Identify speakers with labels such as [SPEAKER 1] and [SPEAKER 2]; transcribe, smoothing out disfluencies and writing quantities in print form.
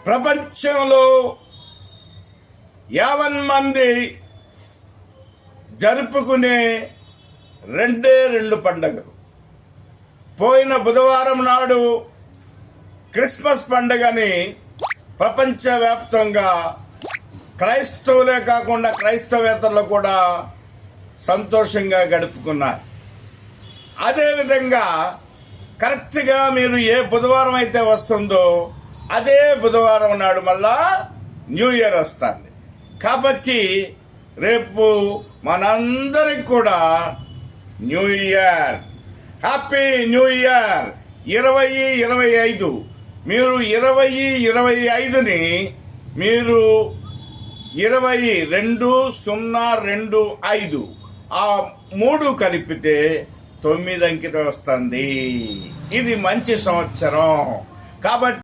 [SPEAKER 1] ప్రపంచంలో 50 మంది జరుపుకునే రెండు పండుగలు. పోయిన బుధవారం నాడు క్రిస్మస్ పండుగని ప్రపంచవ్యాప్తంగా క్రైస్తవులే కాకుండా క్రైస్తవేతరులు కూడా సంతోషంగా గడుపుకున్నారు. అదేవిధంగా కరెక్ట్గా మీరు ఏ బుధవారం అయితే వస్తుందో అదే బుధవారం నాడు మళ్ళా న్యూ ఇయర్ వస్తుంది. కాబట్టి రేపు మనందరికి కూడా new year, happy new year 2025. మీరు 2025ని మీరు 22-025 ఆ 3 కలిపితే 9 అంకెతో వస్తుంది. ఇది మంచి సంవత్సరం కాబట్టి